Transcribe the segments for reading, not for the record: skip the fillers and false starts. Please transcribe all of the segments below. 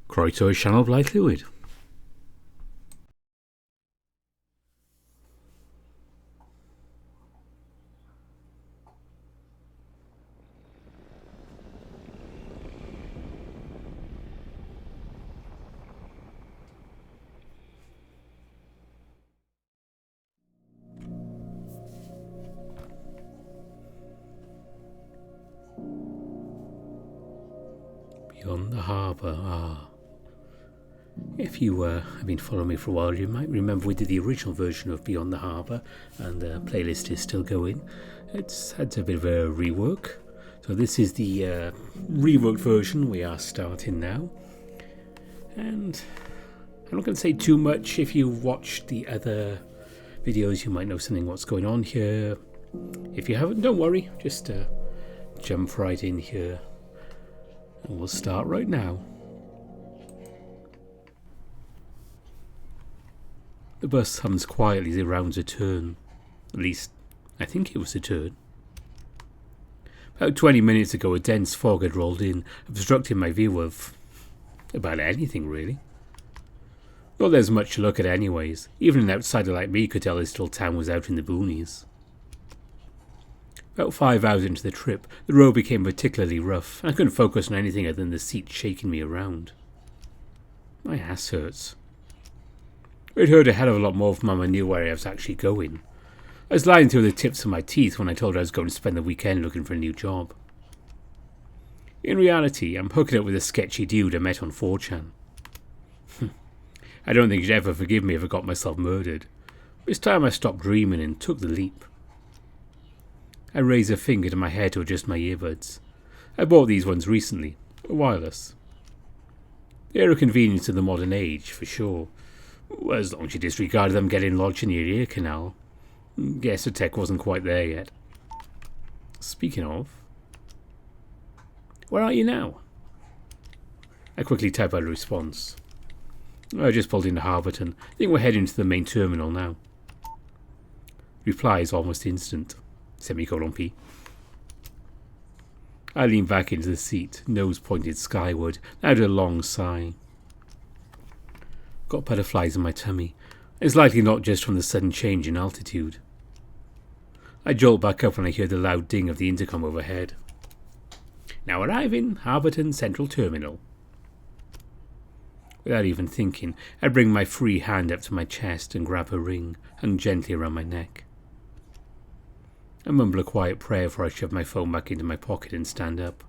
Croeso I sianel Blaid Llwyd. Beyond the harbour, If you have been following me for a while, you might remember we did the original version of Beyond the Harbour, and the playlist is still going. It's had a bit of a rework, so this is the reworked version we are starting now. And I'm not going to say too much. If you watched the other videos, you might know something what's going on here. If you haven't, don't worry, just jump right in here, and we'll start right now. The bus hums quietly as it rounds a turn. At least, I think it was a turn. About 20 minutes ago, a dense fog had rolled in, obstructing my view of about anything, really. Not there's much to look at anyways. Even an outsider like me could tell this little town was out in the boonies. About 5 hours into the trip, the road became particularly rough, and I couldn't focus on anything other than the seat shaking me around. My ass hurts. I'd heard a hell of a lot more from Mum. I knew where I was actually going. I was lying through the tips of my teeth when I told her I was going to spend the weekend looking for a new job. In reality, I'm hooking up with a sketchy dude I met on 4chan. I don't think he'd ever forgive me if I got myself murdered. But it's time I stopped dreaming and took the leap. I raised a finger to my head to adjust my earbuds. I bought these ones recently, wireless. They're a convenience of the modern age, for sure. Well, as long as you disregard them getting lodged in your ear canal. Guess the tech wasn't quite there yet. Speaking of, where are you now? I quickly type out a response. I just pulled into Harborton. I think we're heading to the main terminal now. Reply is almost instant. Semicolon P. I leaned back into the seat, nose pointed skyward, and uttered a long sigh. Got butterflies in my tummy. It's likely not just from the sudden change in altitude. I jolt back up when I hear the loud ding of the intercom overhead. Now arriving, Harborton Central Terminal. Without even thinking, I bring my free hand up to my chest and grab her ring, hung gently around my neck. I mumble a quiet prayer before I shove my phone back into my pocket and stand up.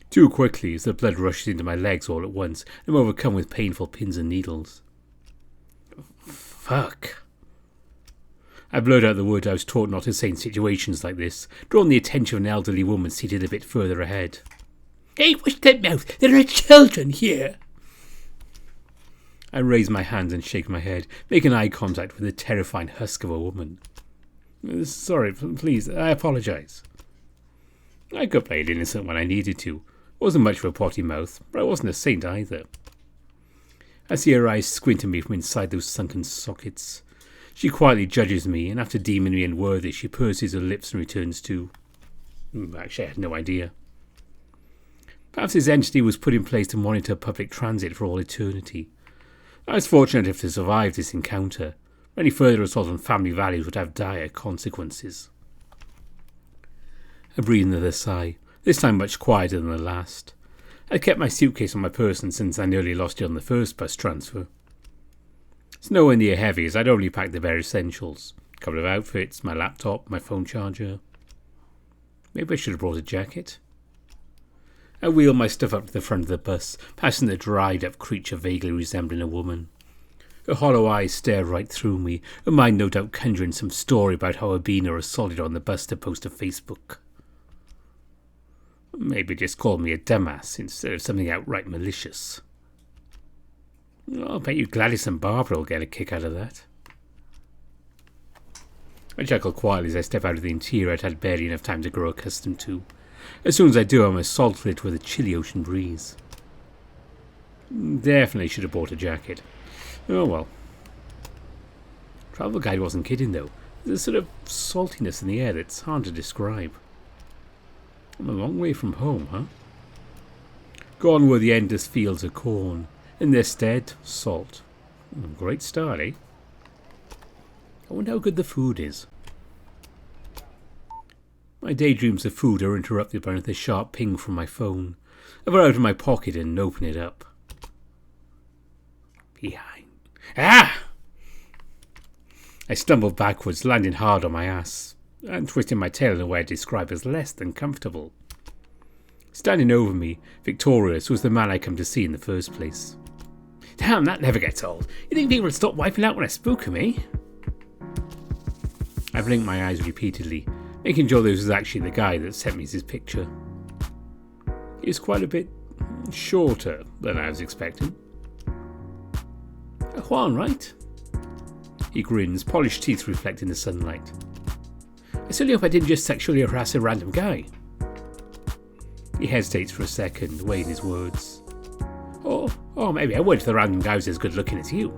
Too quickly, as the blood rushes into my legs all at once, I'm overcome with painful pins and needles. Fuck. I blurred out the word I was taught not to say in situations like this, drawing the attention of an elderly woman seated a bit further ahead. Hey, watch that mouth! There are children here! I raise my hands and shake my head, making eye contact with the terrifying husk of a woman. Sorry, please, I apologise. I could play it innocent when I needed to. Wasn't much of a potty mouth, but I wasn't a saint either. I see her eyes squint at me from inside those sunken sockets. She quietly judges me, and after deeming me unworthy, she purses her lips and returns to... Actually, I had no idea. Perhaps this entity was put in place to monitor public transit for all eternity. I was fortunate enough to survive this encounter. Any further assault on family values would have dire consequences. I breathe another sigh, this time much quieter than the last. I kept my suitcase on my person since I nearly lost it on the first bus transfer. It's nowhere near heavy, as I'd only packed the bare essentials. A couple of outfits, my laptop, my phone charger. Maybe I should have brought a jacket. I wheel my stuff up to the front of the bus, passing the dried-up creature vaguely resembling a woman. Her hollow eyes stare right through me, her mind no doubt conjuring some story about how I'd been or assaulted her on the bus to post to Facebook. Maybe just call me a dumbass instead of something outright malicious. I'll bet you Gladys and Barbara will get a kick out of that. I chuckle quietly as I step out of the interior I'd had barely enough time to grow accustomed to. As soon as I do, I'm assaulted with a chilly ocean breeze. Definitely should have bought a jacket. Oh well. Travel guide wasn't kidding though. There's a sort of saltiness in the air that's hard to describe. I'm a long way from home, huh? Gone were the endless fields of corn. In their stead, salt. Great start, eh? I wonder how good the food is. My daydreams of food are interrupted by another sharp ping from my phone. I pull it out of my pocket and open it up. Behind. Ah! I stumbled backwards, landing hard on my ass, and twisting my tail in a way I describe as less than comfortable. Standing over me, victorious, was the man I come to see in the first place. Damn, that never gets old. You think people would stop wiping out when I spook them, eh? I blinked my eyes repeatedly, making sure this was actually the guy that sent me his picture. He was quite a bit shorter than I was expecting. Juan, right? He grins, polished teeth reflecting the sunlight. I certainly hope I didn't just sexually harass a random guy. He hesitates for a second, weighing his words. Oh, maybe I would if the random guy was as good looking as you.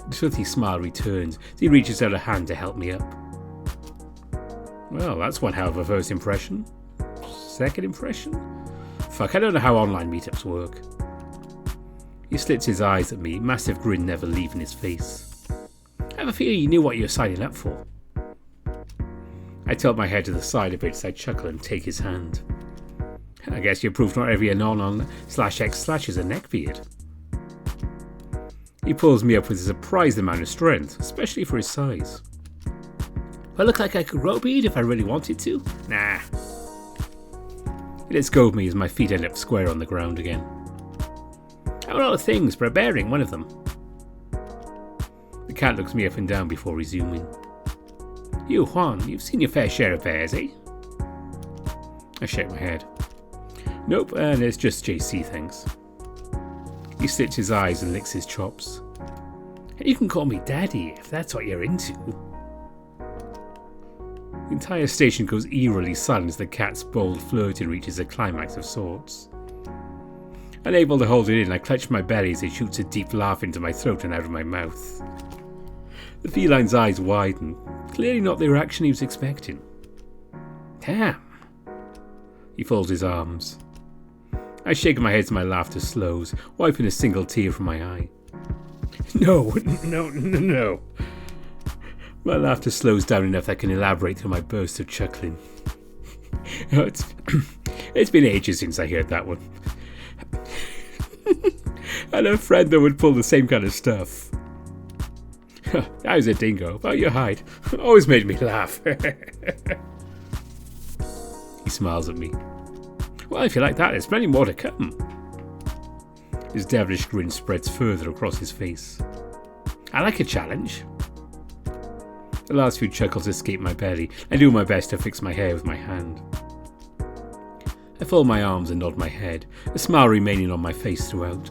The filthy smile returns as he reaches out a hand to help me up. Well, that's one hell of a first impression. Second impression? Fuck, I don't know how online meetups work. He slits his eyes at me, massive grin never leaving his face. I have a feeling you knew what you were signing up for. I tilt my head to the side a bit as I chuckle and take his hand. I guess you proved not every anon/x/ is a neckbeard. He pulls me up with a surprised amount of strength, especially for his size. Do I look like I could grow a beard if I really wanted to? Nah. He lets go of me as my feet end up square on the ground again. I have a lot of things, but a bear ain't one of them. The cat looks me up and down before resuming. You, Juan, you've seen your fair share of bears, eh? I shake my head. Nope, and it's just JC, thanks. He slits his eyes and licks his chops. And you can call me Daddy if that's what you're into. The entire station goes eerily silent as the cat's bold flirting reaches a climax of sorts. Unable to hold it in, I clutch my belly as it shoots a deep laugh into my throat and out of my mouth. The feline's eyes widen, clearly not the reaction he was expecting. Damn. He folds his arms. I shake my head as my laughter slows, wiping a single tear from my eye. No. My laughter slows down enough that I can elaborate through my burst of chuckling. It's been ages since I heard that one. I had a friend that would pull the same kind of stuff. I was a dingo, about your height. Always made me laugh. He smiles at me. Well, if you like that, there's plenty more to come. His devilish grin spreads further across his face. I like a challenge. The last few chuckles escape my belly. I do my best to fix my hair with my hand. I fold my arms and nod my head, a smile remaining on my face throughout.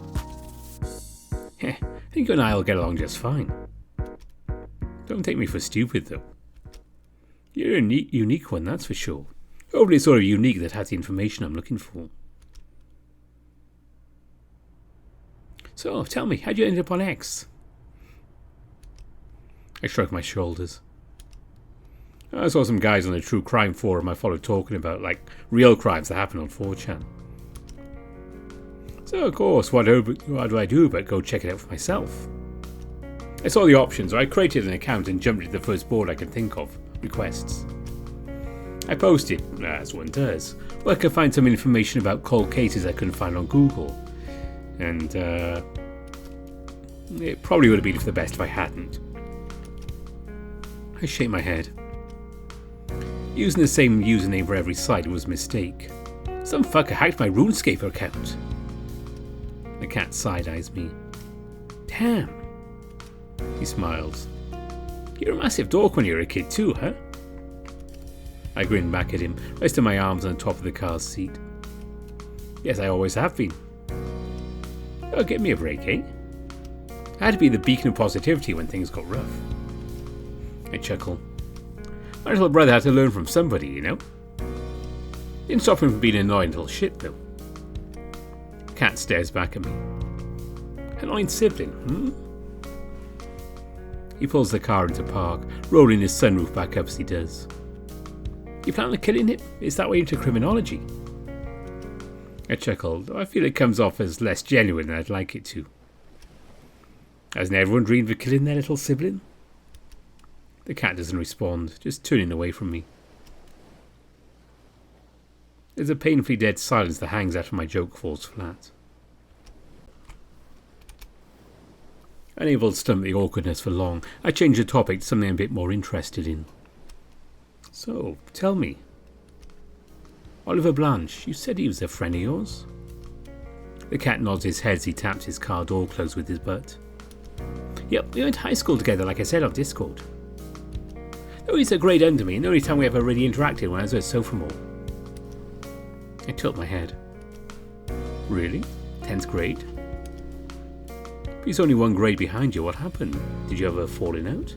I think you and I will get along just fine. Don't take me for stupid, though. You're a unique one, that's for sure. Hopefully sort of unique that has the information I'm looking for. So, tell me, how'd you end up on X? I shrug my shoulders. I saw some guys on a true crime forum I followed talking about, like, real crimes that happen on 4chan. So, of course, what do I do but go check it out for myself? I saw the options, so I created an account and jumped into the first board I could think of, requests. I posted, as one does, where I could find some information about cold cases I couldn't find on Google. And, it probably would have been for the best if I hadn't. I shake my head. Using the same username for every site was a mistake. Some fucker hacked my RuneScape account. The cat side-eyes me. Damn. He smiles. You're a massive dork when you were a kid too, huh? I grin back at him, resting my arms on the top of the car's seat. Yes, I always have been. Oh, give me a break, eh? I had to be the beacon of positivity when things got rough. I chuckle. My little brother had to learn from somebody, you know? Didn't stop him from being an annoying little shit, though. Cat stares back at me. Annoying sibling, hmm? He pulls the car into park, rolling his sunroof back up as he does. You plan on killing him? Is that way into criminology? I chuckled, though I feel it comes off as less genuine than I'd like it to. Hasn't everyone dreamed of killing their little sibling? The cat doesn't respond, just turning away from me. There's a painfully dead silence that hangs after my joke falls flat. Unable to stomach the awkwardness for long, I change the topic to something I'm a bit more interested in. So, tell me. Oliver Blanche, you said he was a friend of yours? The cat nods his head as he taps his car door closed with his butt. Yep, we went to high school together, like I said on Discord. Though he's a grade under me, and the only time we ever really interacted when I was at Sophomore. I tilt my head. Really? 10th grade? But he's only one grade behind you. What happened? Did you ever falling out?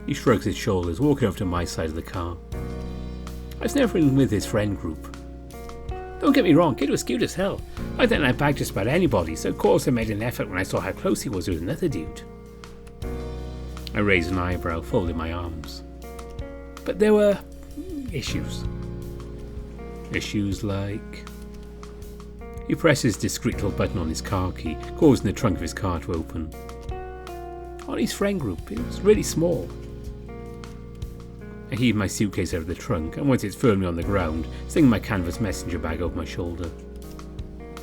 He shrugs his shoulders, walking over to my side of the car. I was never in with his friend group. Don't get me wrong, kid was cute as hell. I didn't like bag just about anybody, so of course I made an effort when I saw how close he was with another dude. I raised an eyebrow, folded my arms. But there were issues. Issues like... He presses a discreet little button on his car key, causing the trunk of his car to open. Ollie's friend group, it was really small. I heaved my suitcase out of the trunk, and once it's firmly on the ground, sling my canvas messenger bag over my shoulder.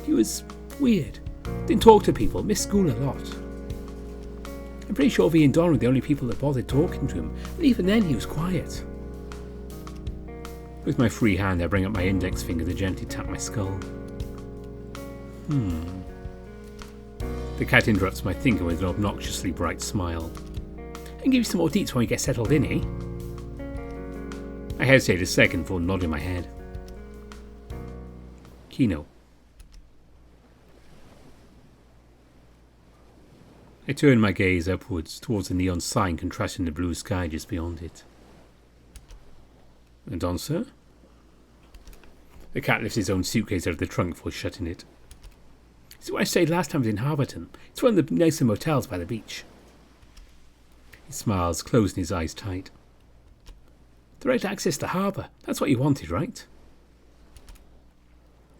He was weird. Didn't talk to people, missed school a lot. I'm pretty sure V and Don were the only people that bothered talking to him, and even then he was quiet. With my free hand, I bring up my index finger to gently tap my skull. The cat interrupts my thinking with an obnoxiously bright smile. I can give you some more deets when we get settled in, eh? I hesitate a second before nodding my head. Kino. I turn my gaze upwards towards the neon sign contrasting the blue sky just beyond it. And on, sir? The cat lifts his own suitcase out of the trunk before shutting it. This is where I stayed last time I was in Harborton. It's one of the nicer motels by the beach. He smiles, closing his eyes tight. Direct access to harbour. That's what you wanted, right?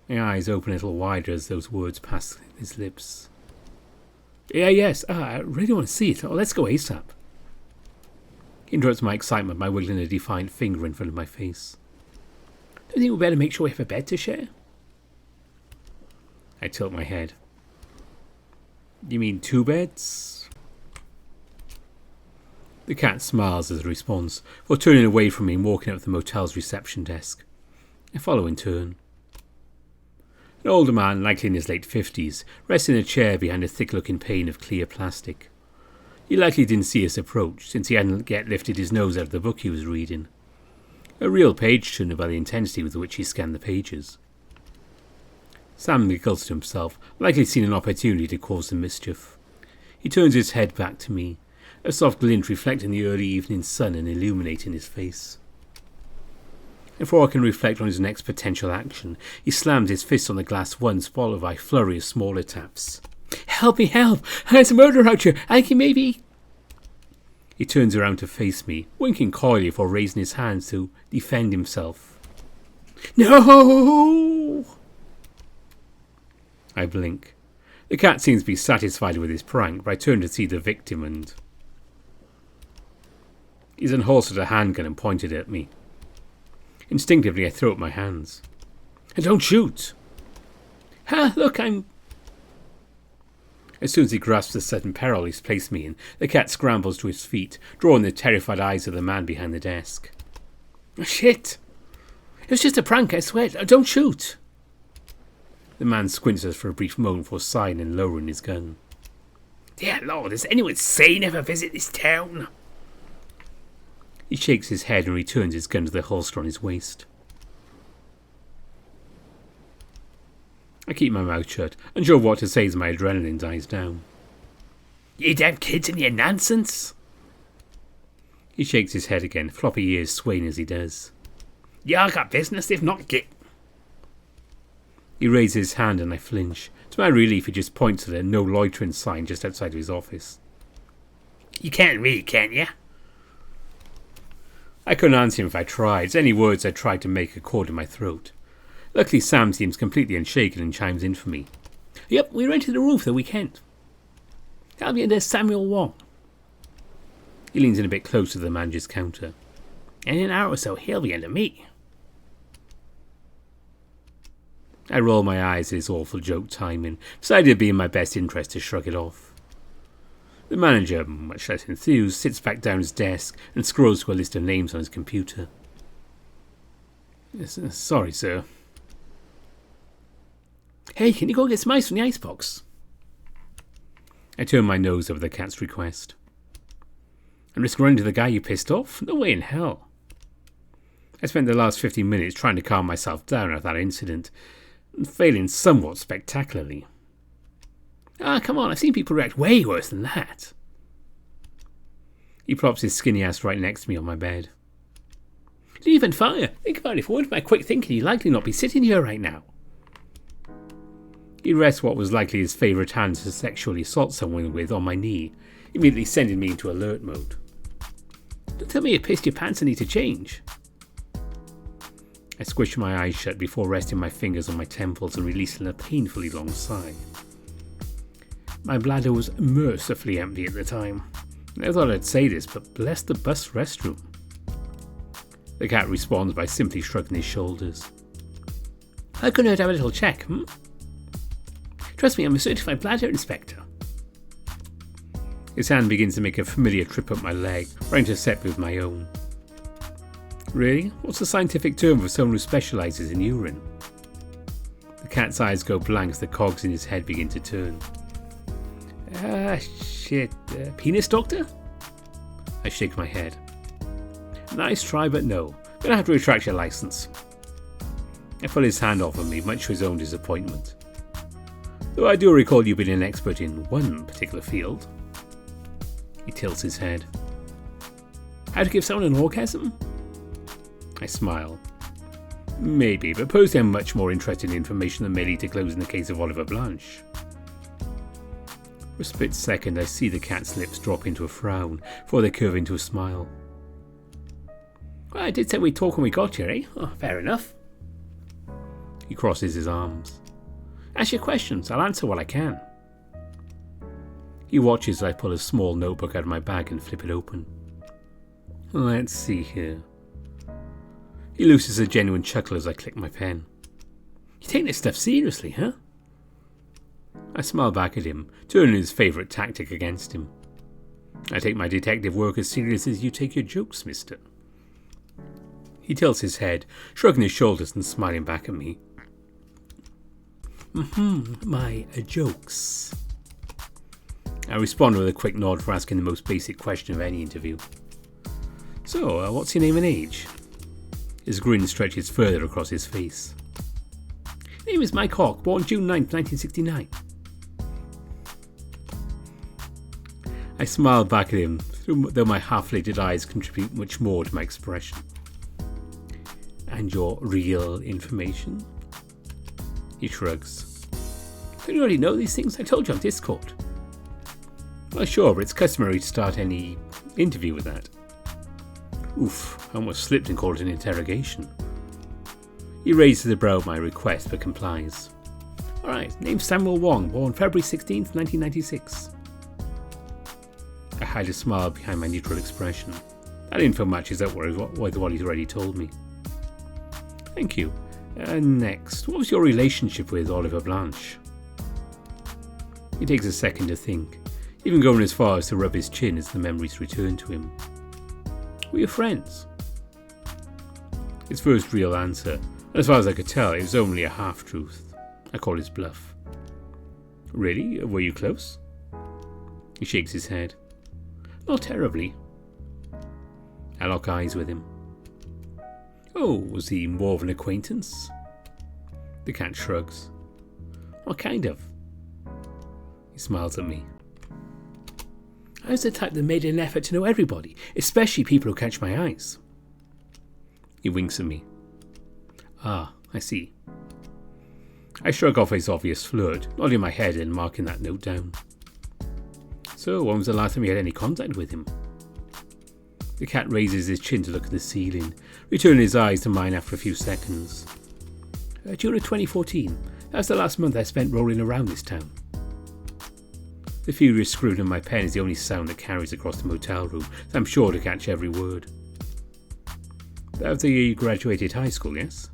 My eyes open a little wider as those words pass his lips. Yes. I really want to see it. Oh, let's go ASAP. He interrupts my excitement by wiggling a defiant finger in front of my face. Don't you think we better make sure we have a bed to share? I tilt my head. You mean 2 beds? The cat smiles as a response, before turning away from me and walking up to the motel's reception desk. I follow in turn. An older man, likely in his late 50s, rests in a chair behind a thick-looking pane of clear plastic. He likely didn't see us approach, since he hadn't yet lifted his nose out of the book he was reading. A real page-turner by the intensity with which he scanned the pages. Sam giggles to himself, likely seen an opportunity to cause some mischief. He turns his head back to me, a soft glint reflecting the early evening sun and illuminating his face. Before I can reflect on his next potential action, he slams his fist on the glass once, followed by a flurry of smaller taps. Help me, help! There's a murderer out here! I think he may be... He turns around to face me, winking coyly before raising his hands to defend himself. No! I blink. The cat seems to be satisfied with his prank, but I turn to see the victim and... He's unholstered a handgun and pointed at me. Instinctively, I throw up my hands. Don't shoot! Ha! Look, I'm... As soon as he grasps the sudden peril he's placed me in, the cat scrambles to his feet, drawing the terrified eyes of the man behind the desk. Oh, shit! It was just a prank, I swear. Don't shoot! The man squints us for a brief moment before sighing and lowering his gun. Dear Lord, does anyone sane ever visit this town? He shakes his head and returns his gun to the holster on his waist. I keep my mouth shut, unsure what to say as my adrenaline dies down. You damn kids and your nonsense! He shakes his head again, floppy ears swaying as he does. Y'all got business, if not get... He raises his hand and I flinch. To my relief, he just points to the no loitering sign just outside of his office. You can't read, can you? I couldn't answer him if I tried, as any words I tried to make are caught in my throat. Luckily, Sam seems completely unshaken and chimes in for me. Yep, we rented a room for the weekend. That'll be under Samuel Wong. He leans in a bit closer to the manager's counter. And in an hour or so, he'll be under me. I roll my eyes at his awful joke timing, decided it'd be in my best interest to shrug it off. The manager, much less enthused, sits back down his desk and scrolls through a list of names on his computer. Sorry, sir. Hey, can you go get some ice from the icebox? I turn my nose over the cat's request. And risk running to the guy you pissed off? No way in hell. I spent the last 15 minutes trying to calm myself down after that incident, and failing somewhat spectacularly. Come on, I've seen people react way worse than that. He props his skinny ass right next to me on my bed. Didn't even fire. Think about it, if it weren't for my quick thinking, he'd likely not be sitting here right now. He rests what was likely his favourite hand to sexually assault someone with on my knee, immediately sending me into alert mode. Don't tell me you pissed your pants and need to change. I squish my eyes shut before resting my fingers on my temples and releasing a painfully long sigh. My bladder was mercifully empty at the time. I thought I'd say this, but bless the bus restroom. The cat responds by simply shrugging his shoulders. How couldn't I have a little check, Trust me, I'm a certified bladder inspector. His hand begins to make a familiar trip up my leg, right intersect with my own. Really? What's the scientific term for someone who specialises in urine? The cat's eyes go blank as the cogs in his head begin to turn. Penis doctor? I shake my head. Nice try, but no. Gonna have to retract your license. I pull his hand off of me, much to his own disappointment. Though I do recall you being an expert in one particular field. He tilts his head. How to give someone an orgasm? I smile. Maybe, but personally I'm much more interested in information that may lead to closing the case of Oliver Blanche. For a split second I see the cat's lips drop into a frown, before they curve into a smile. Well, I did say we'd talk when we got here, eh? Oh, fair enough. He crosses his arms. Ask your questions, I'll answer what I can. He watches as I pull a small notebook out of my bag and flip it open. Let's see here. He looses a genuine chuckle as I click my pen. You take this stuff seriously, huh? I smile back at him, turning his favourite tactic against him. I take my detective work as serious as you take your jokes, mister. He tilts his head, shrugging his shoulders and smiling back at me. My jokes. I respond with a quick nod for asking the most basic question of any interview. So, what's your name and age? His grin stretches further across his face. Name is Mike Hawk, born June 9th, 1969. I smile back at him, though my half-lidded eyes contribute much more to my expression. And your real information? He shrugs. Don't you already know these things? I told you on Discord. Well, sure, but it's customary to start any interview with that. Oof, I almost slipped and called it an interrogation. He raises a brow at my request, but complies. Alright, name's Samuel Wong, born February 16th, 1996. I hide a smile behind my neutral expression. That info matches up with what he's already told me. Thank you. Next, what was your relationship with Oliver Blanche? He takes a second to think, even going as far as to rub his chin as the memories return to him. Were you friends? His first real answer, and as far as I could tell, it was only a half-truth. I call his bluff. Really? Were you close? He shakes his head. Not terribly. I lock eyes with him. Oh, was he more of an acquaintance? The cat shrugs. What kind of? He smiles at me. I was the type that made an effort to know everybody, especially people who catch my eyes. He winks at me. Ah, I see. I shrug off his obvious flirt, nodding my head and marking that note down. So, when was the last time you had any contact with him? The cat raises his chin to look at the ceiling, returning his eyes to mine after a few seconds. June of 2014. That's the last month I spent rolling around this town. The furious screwing of my pen is the only sound that carries across the motel room, so I'm sure to catch every word. That was the year you graduated high school, yes?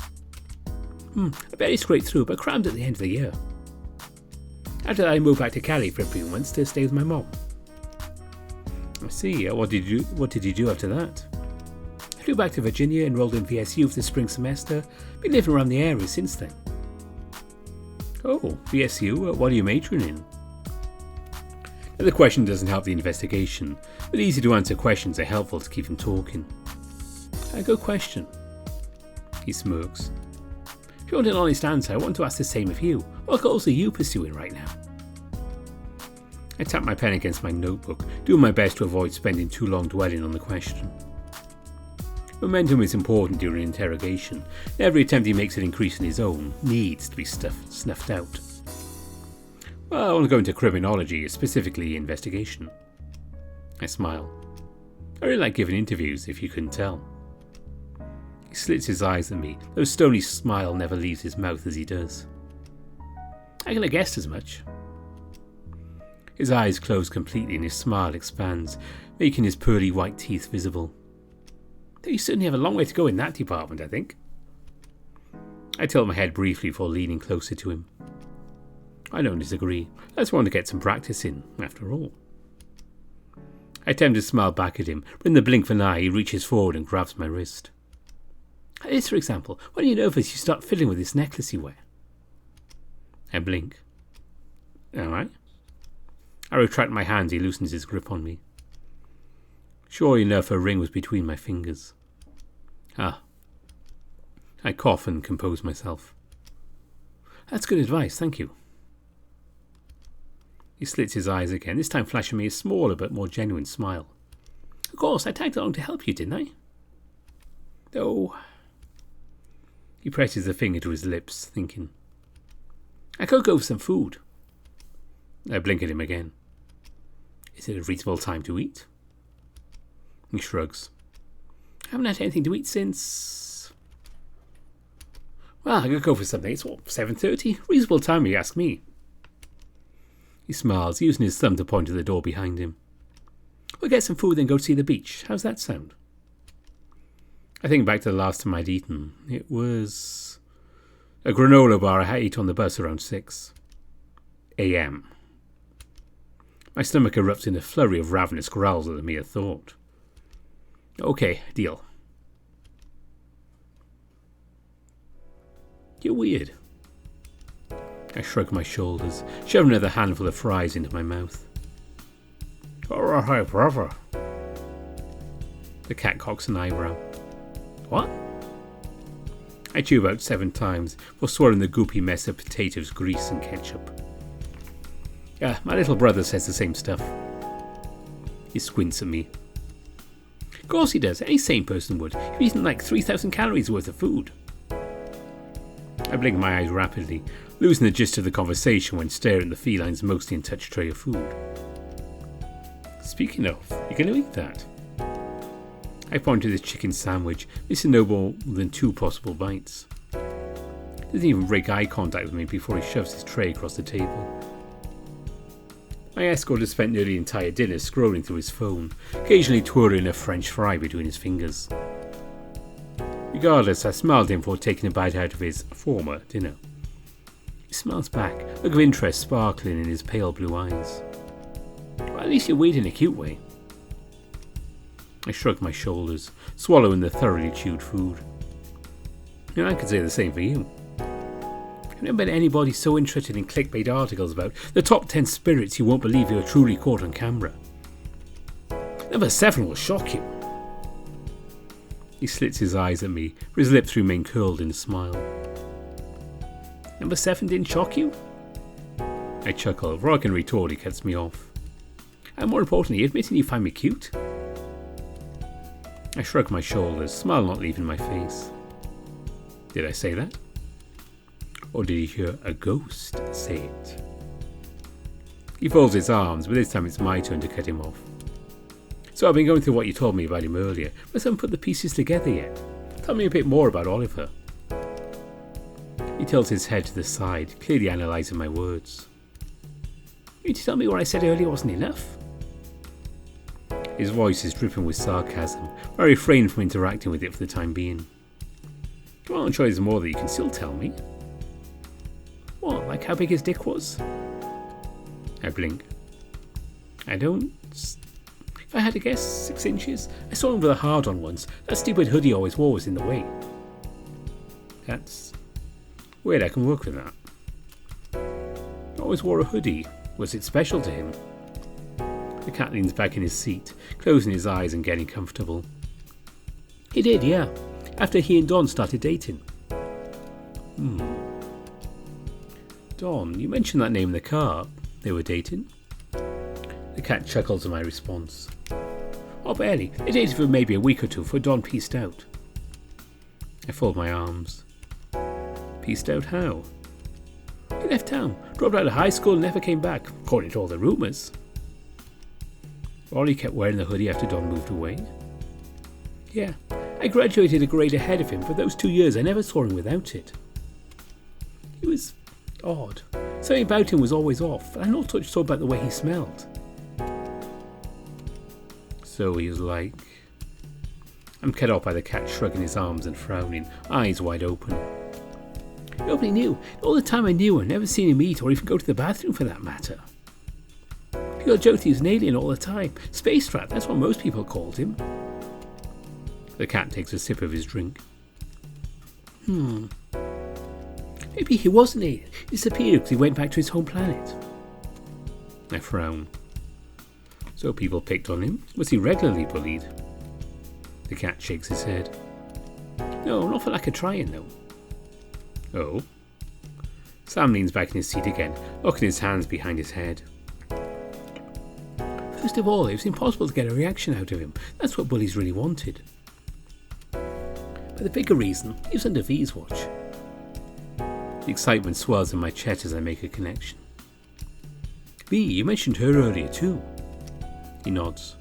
I barely scraped through, but crammed at the end of the year. After that, I moved back to Cali for a few months to stay with my mom. I see. What did you do after that? I flew back to Virginia, enrolled in VSU for the spring semester. Been living around the area since then. Oh, VSU? What are you majoring in? Now, the question doesn't help the investigation, but easy to answer questions are helpful to keep him talking. A good question. He smirks. If you want an honest answer, I want to ask the same of you. What goals are you pursuing right now? I tap my pen against my notebook, doing my best to avoid spending too long dwelling on the question. Momentum is important during interrogation. Every attempt he makes at increasing his own needs to be snuffed out. Well, I want to go into criminology, specifically investigation. I smile. I really like giving interviews, if you couldn't tell. He slits his eyes at me, though a stony smile never leaves his mouth as he does. I could have guessed as much. His eyes close completely and his smile expands, making his pearly white teeth visible. Though you certainly have a long way to go in that department, I think. I tilt my head briefly before leaning closer to him. I don't disagree. I just want to get some practice in, after all. I attempt to smile back at him, but in the blink of an eye he reaches forward and grabs my wrist. This, for example, when you're nervous you start fiddling with this necklace you wear. I blink. Alright. I retract my hand, he loosens his grip on me. Sure enough, a ring was between my fingers. Ah. I cough and compose myself. That's good advice, thank you. He slits his eyes again, this time flashing me a smaller but more genuine smile. Of course, I tagged along to help you, didn't I? Oh. He presses a finger to his lips, thinking. I could go for some food. I blink at him again. Is it a reasonable time to eat? He shrugs. I haven't had anything to eat since... Well, I could go for something. It's 7:30? Reasonable time if you ask me. He smiles, using his thumb to point to the door behind him. We'll get some food then go see the beach. How's that sound? I think back to the last time I'd eaten. It was a granola bar I ate on the bus around 6 a.m. My stomach erupts in a flurry of ravenous growls at the mere thought. Okay, deal. You're weird. I shrug my shoulders, shove another handful of fries into my mouth. Alright, brother. The cat cocks an eyebrow. What? I chew about 7 times before swallowing the goopy mess of potatoes, grease and ketchup. Yeah, my little brother says the same stuff. He squints at me. Of course he does. Any sane person would. He's eaten like 3,000 calories worth of food. I blink my eyes rapidly, losing the gist of the conversation when staring at the feline's mostly untouched tray of food. Speaking of, you're going to eat that? I point to this chicken sandwich, missing no more than 2 possible bites. He doesn't even break eye contact with me before he shoves his tray across the table. My escort has spent nearly the entire dinner scrolling through his phone, occasionally twirling a French fry between his fingers. Regardless, I smiled at him for taking a bite out of his former dinner. He smiles back, a look of interest sparkling in his pale blue eyes. Well, at least you're weird in a cute way. I shrugged my shoulders, swallowing the thoroughly chewed food. I could say the same for you. I've never met anybody so interested in clickbait articles about the top 10 spirits you won't believe you're truly caught on camera. Number 7 will shock you. He slits his eyes at me, but his lips remain curled in a smile. Number 7 didn't shock you? I chuckle. Before I can retort, he cuts me off. And more importantly, admitting you find me cute? I shrug my shoulders, smile not leaving my face. Did I say that? Or did you hear a ghost say it? He folds his arms, but this time it's my turn to cut him off. So I've been going through what you told me about him earlier, but I haven't put the pieces together yet. Tell me a bit more about Oliver. He tilts his head to the side, clearly analysing my words. You tell me what I said earlier wasn't enough? His voice is dripping with sarcasm, but I refrain from interacting with it for the time being. Well, I'm sure there's more that you can still tell me. What, like how big his dick was? I blink. I don't... If I had to guess, 6 inches. I saw him with a hard on once. That stupid hoodie he always wore was in the way. That's... weird, I can work with that. He always wore a hoodie. Was it special to him? The cat leans back in his seat, closing his eyes and getting comfortable. He did, yeah. After he and Don started dating. Don, you mentioned that name in the car. They were dating? The cat chuckles at my response. Oh, barely. They dated for maybe a week or two before Don pieced out. I fold my arms. Pieced out how? He left town, dropped out of high school and never came back, according to all the rumours. Ollie kept wearing the hoodie after Don moved away. Yeah, I graduated a grade ahead of him. For those 2 years I never saw him without it. He was odd. Something about him was always off, and I'm not so sure about the way he smelled. So he was like... I'm cut off by the cat shrugging his arms and frowning, eyes wide open. Nobody knew. All the time I knew him, never seen him eat or even go to the bathroom for that matter. People joked he was an alien all the time. Space rat, that's what most people called him. The cat takes a sip of his drink. Maybe he was an alien. He disappeared because he went back to his home planet. I frown. So people picked on him? Was he regularly bullied? The cat shakes his head. No, not for lack of trying though. Oh? Sam leans back in his seat again, locking his hands behind his head. First of all, it was impossible to get a reaction out of him. That's what bullies really wanted. But the bigger reason, he was under V's watch. The excitement swells in my chest as I make a connection. V, you mentioned her earlier too. He nods.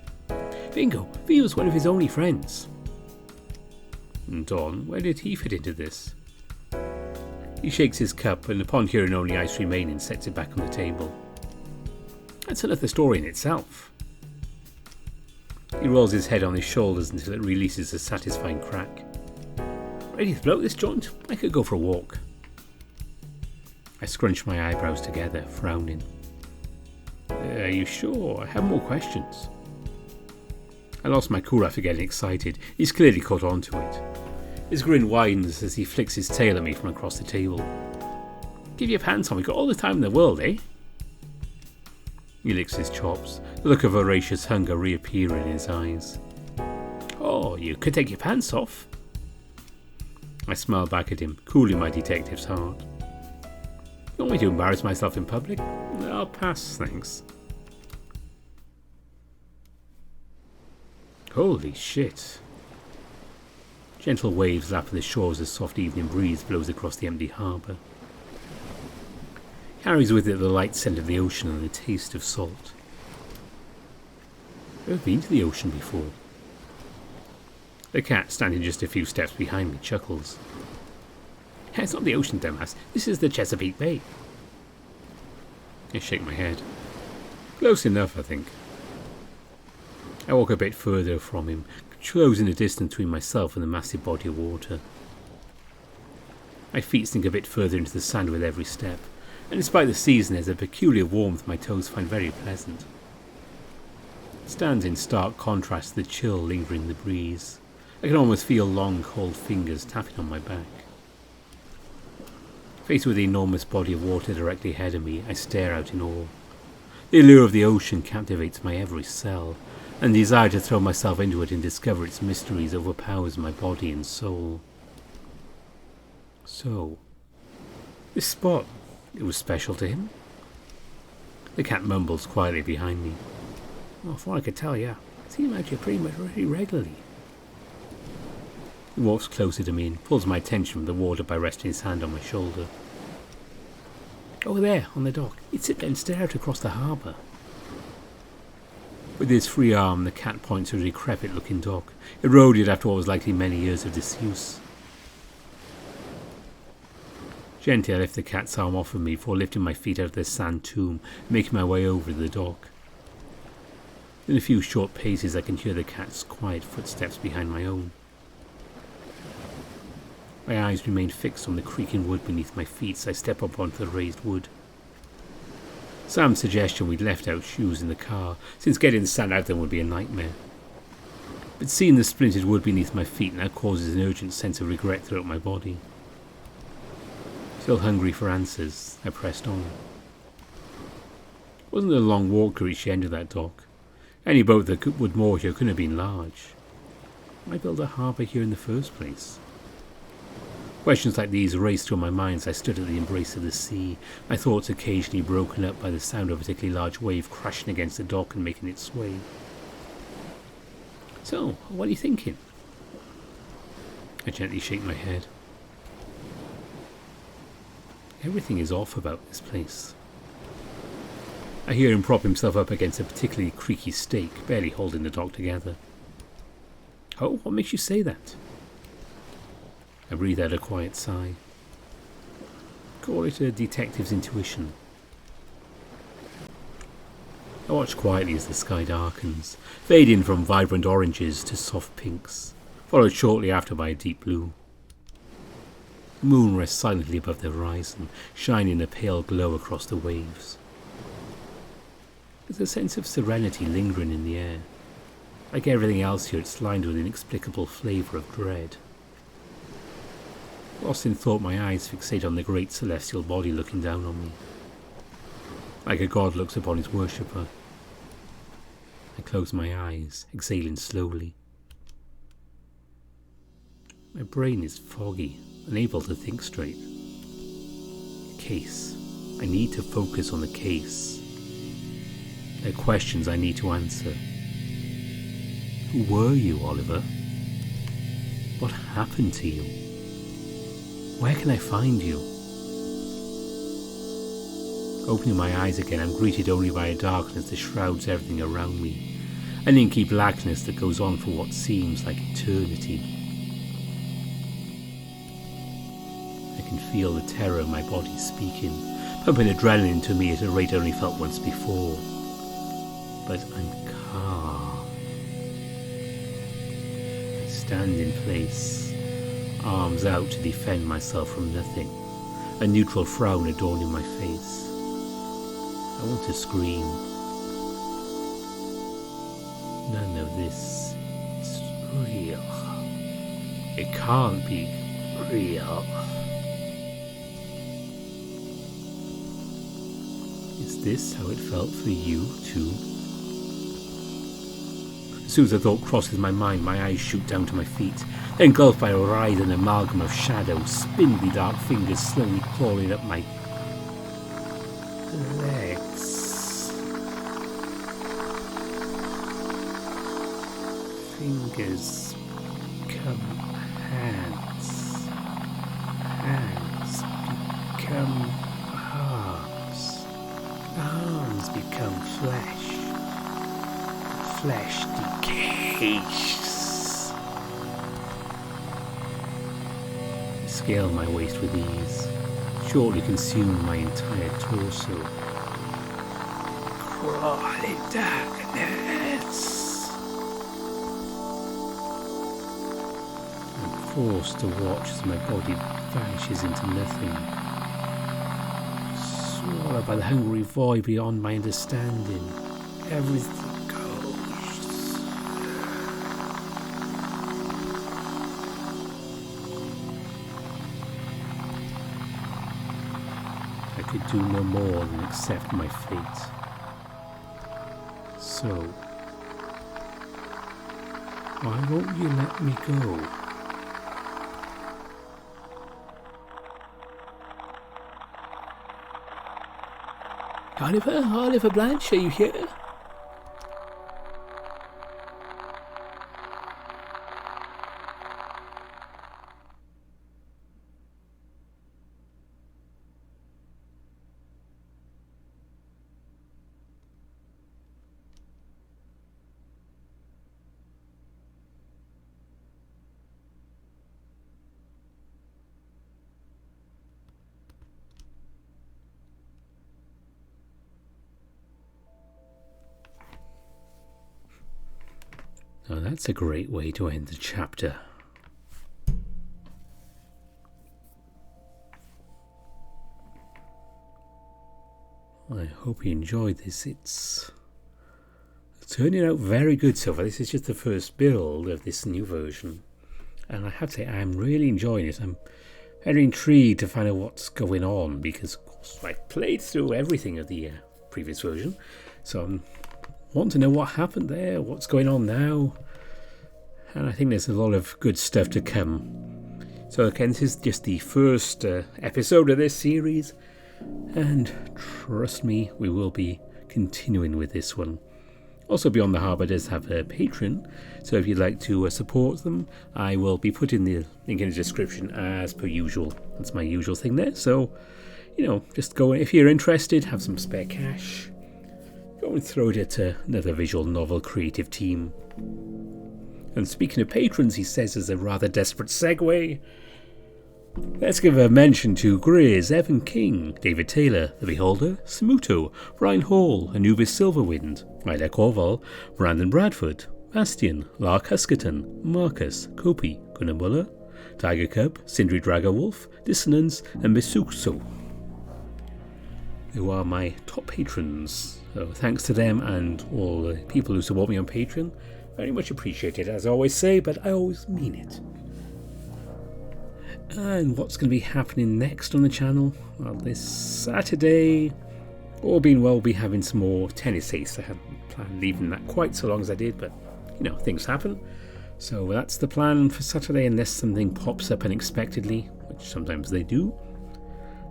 Bingo, V was one of his only friends. And Don, where did he fit into this? He shakes his cup and upon hearing only ice remaining sets it back on the table. That's another story in itself. He rolls his head on his shoulders until it releases a satisfying crack. Ready to blow this joint? I could go for a walk. I scrunch my eyebrows together, frowning. Are you sure? I have more questions. I lost my cool after getting excited. He's clearly caught on to it. His grin widens as he flicks his tail at me from across the table. Give your pants on, we got all the time in the world, eh? He licks his chops, the look of voracious hunger reappearing in his eyes. Oh, you could take your pants off. I smile back at him, cooling my detective's heart. You want me to embarrass myself in public? I'll pass, thanks. Holy shit. Gentle waves lap the shore as a soft evening breeze blows across the empty harbour. Carries with it the light scent of the ocean and the taste of salt. I've been to the ocean before. The cat, standing just a few steps behind me, chuckles. It's not the ocean, dumbass. This is the Chesapeake Bay. I shake my head. Close enough, I think. I walk a bit further from him, closing the distance between myself and the massive body of water. My feet sink a bit further into the sand with every step, and despite the season there's a peculiar warmth my toes find very pleasant. It stands in stark contrast to the chill lingering in the breeze. I can almost feel long cold fingers tapping on my back. Faced with the enormous body of water directly ahead of me, I stare out in awe. The allure of the ocean captivates my every cell, and the desire to throw myself into it and discover its mysteries overpowers my body and soul. So, this spot, it was special to him? The cat mumbles quietly behind me. Well, from what I could tell, yeah. I see him out here pretty much regularly. He walks closer to me and pulls my attention from the water by resting his hand on my shoulder. Over there, on the dock. He'd sit there and stare out across the harbour. With his free arm, the cat points to a decrepit-looking dock, eroded after what was likely many years of disuse. Gently I lift the cat's arm off of me before lifting my feet out of the sand tomb, making my way over to the dock. In a few short paces I can hear the cat's quiet footsteps behind my own. My eyes remain fixed on the creaking wood beneath my feet as I step up onto the raised wood. Sam's suggestion we'd left out shoes in the car, since getting the sand out of them would be a nightmare. But seeing the splintered wood beneath my feet now causes an urgent sense of regret throughout my body. Still hungry for answers, I pressed on. It wasn't a long walk to reach the end of that dock. Any boat that would moor here couldn't have been large. Why build a harbour here in the first place? Questions like these raced through my mind as I stood at the embrace of the sea, my thoughts occasionally broken up by the sound of a particularly large wave crashing against the dock and making it sway. So, what are you thinking? I gently shake my head. Everything is off about this place. I hear him prop himself up against a particularly creaky stake, barely holding the dock together. Oh, what makes you say that? I breathe out a quiet sigh. Call it a detective's intuition. I watch quietly as the sky darkens, fading from vibrant oranges to soft pinks, followed shortly after by a deep blue. The moon rests silently above the horizon, shining a pale glow across the waves. There's a sense of serenity lingering in the air. Like everything else here, it's lined with an inexplicable flavour of dread. Lost in thought, my eyes fixate on the great celestial body looking down on me. Like a god looks upon his worshipper. I close my eyes, exhaling slowly. My brain is foggy, unable to think straight. The case. I need to focus on the case. There are questions I need to answer. Who were you, Oliver? What happened to you? Where can I find you? Opening my eyes again, I'm greeted only by a darkness that shrouds everything around me. An inky blackness that goes on for what seems like eternity. I can feel the terror in my body speaking, pumping adrenaline to me at a rate I only felt once before. But I'm calm. I stand in place, arms out to defend myself from nothing, a neutral frown adorning my face. I want to scream. None of this is real. It can't be real. Is this how it felt for you too? As soon as the thought crosses my mind, my eyes shoot down to my feet, engulfed by a writhing amalgam of shadows, spindly dark fingers slowly crawling up my legs. Fingers become hands. Hands become arms. Arms become flesh. Flesh decays. I scale my waist with ease, shortly consume my entire torso. Crawling darkness. I'm forced to watch as my body vanishes into nothing, swallowed by the hungry void beyond my understanding. Everything could do no more than accept my fate. So, why won't you let me go? Oliver Blanche, are you here? Now that's a great way to end the chapter. I hope you enjoyed this. It's turning out very good so far. This is just the first build of this new version, and I have to say I'm really enjoying it. I'm very intrigued to find out what's going on, because of course I played through everything of the previous version, so I want to know what happened there, what's going on now, and I think there's a lot of good stuff to come. So again, this is just the first episode of this series, and trust me, we will be continuing with this one. Also, Beyond the Harbour does have a Patreon, so if you'd like to support them, I will be putting the link in the description as per usual. That's my usual thing there, so, just go, if you're interested, have some spare cash, go and throw it at another visual novel creative team. And speaking of patrons, he says as a rather desperate segue, let's give a mention to Grizz, Evan King, David Taylor, The Beholder, Smuto, Brian Hall, Anubis Silverwind, Ida Corval, Brandon Bradford, Bastian, Lark Huskerton, Marcus, Kopi, Gunnar Muller, Tiger Cub, Sindri Dragawolf, Dissonance, and Misukso, who are my top patrons. So thanks to them and all the people who support me on Patreon. Very much appreciated, as I always say, but I always mean it. And what's going to be happening next on the channel? Well, this Saturday, all being well, we'll be having some more tennis ace. I hadn't planned leaving that quite so long as I did, but things happen. So that's the plan for Saturday, unless something pops up unexpectedly, which sometimes they do.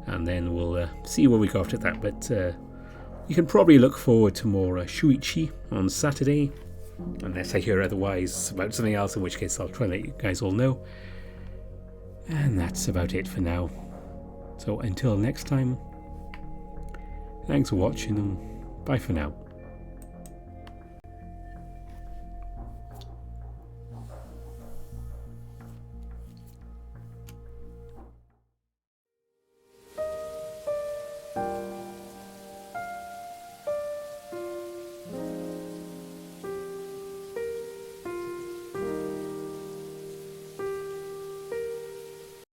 And then we'll see where we go after that. But you can probably look forward to more Shuichi on Saturday, unless I hear otherwise about something else, in which case I'll try and let you guys all know. And that's about it for now. So until next time, thanks for watching and bye for now.